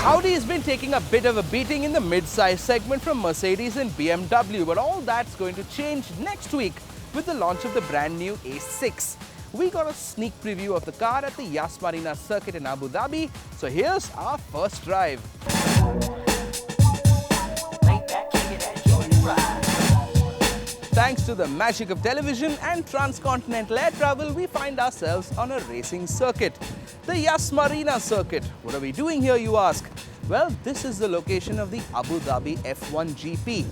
Audi has been taking a bit of a beating in the mid-size segment from Mercedes and BMW, but all that's going to change next week with the launch of the brand new A6. We got a sneak preview of the car at the Yas Marina circuit in Abu Dhabi, so here's our first drive. Thanks to the magic of television and transcontinental air travel, we find ourselves on a racing circuit. The Yas Marina circuit. What are we doing here, you ask? Well, this is the location of the Abu Dhabi F1 GP.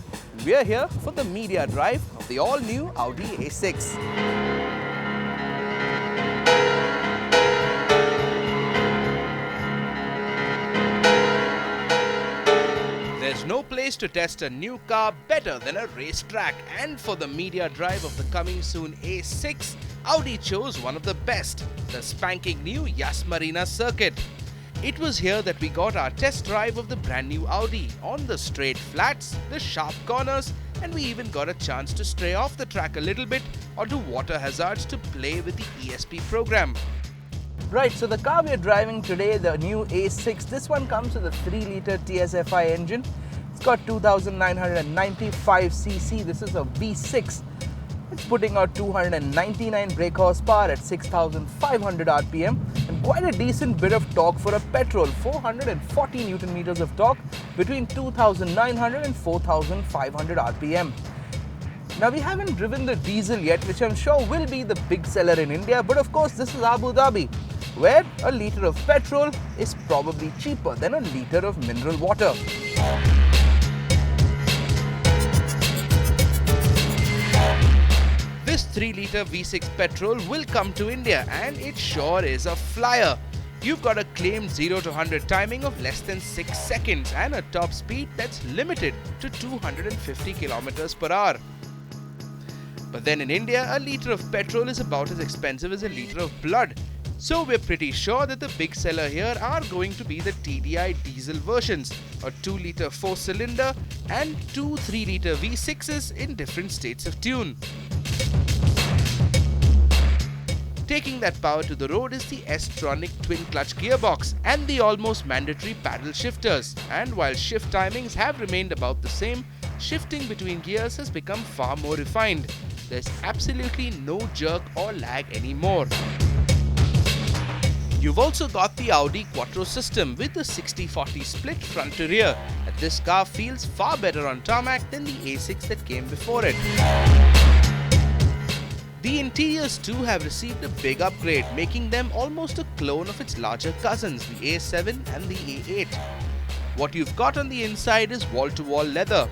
We're here for the media drive of the all-new Audi A6. There's no place to test a new car better than a racetrack, and for the media drive of the coming soon A6, Audi chose one of the best, the spanking new Yas Marina circuit. It was here that we got our test drive of the brand new Audi, on the straight flats, the sharp corners, and we even got a chance to stray off the track a little bit onto water hazards to play with the ESP program. Right, so the car we're driving today, the new A6, this one comes with a 3-litre TSFI engine. It's got 2,995cc. This is a V6. It's putting out 299 brake horsepower at 6,500 RPM and quite a decent bit of torque for a petrol, 440 Newton meters of torque between 2,900 and 4,500 RPM. Now, we haven't driven the diesel yet, which I'm sure will be the big seller in India, but of course this is Abu Dhabi, where a litre of petrol is probably cheaper than a litre of mineral water. This 3-litre V6 petrol will come to India, and it sure is a flyer. You've got a claimed 0 to 100 timing of less than 6 seconds and a top speed that's limited to 250 kilometers per hour. But then in India, a litre of petrol is about as expensive as a litre of blood. So we're pretty sure that the big seller here are going to be the TDI diesel versions, a 2-litre 4-cylinder and 2 3-litre V6s in different states of tune. Taking that power to the road is the S-Tronic twin-clutch gearbox and the almost mandatory paddle shifters. And while shift timings have remained about the same, shifting between gears has become far more refined. There's absolutely no jerk or lag anymore. You've also got the Audi Quattro system with the 60-40 split front to rear, and this car feels far better on tarmac than the A6 that came before it. The interiors too have received a big upgrade, making them almost a clone of its larger cousins, the A7 and the A8. What you've got on the inside is wall-to-wall leather.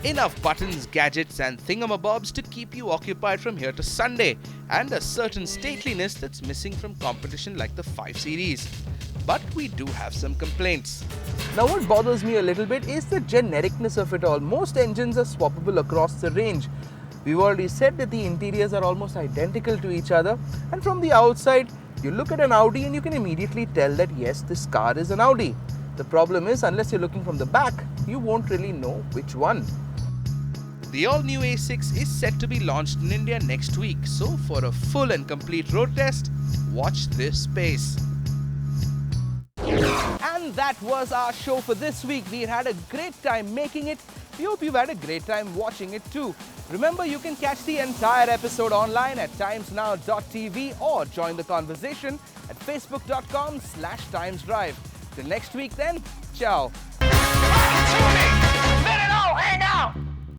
Enough buttons, gadgets and thingamabobs to keep you occupied from here to Sunday, and a certain stateliness that's missing from competition like the 5 Series. But we do have some complaints. Now, what bothers me a little bit is the genericness of it all. Most engines are swappable across the range. We've already said that the interiors are almost identical to each other, and from the outside, you look at an Audi and you can immediately tell that yes, this car is an Audi. The problem is, unless you're looking from the back, you won't really know which one. The all-new A6 is set to be launched in India next week, so for a full and complete road test, watch this space. And that was our show for this week. We had a great time making it. We hope you've had a great time watching it too. Remember, you can catch the entire episode online at timesnow.tv or join the conversation at facebook.com/timesdrive. Till next week then, ciao.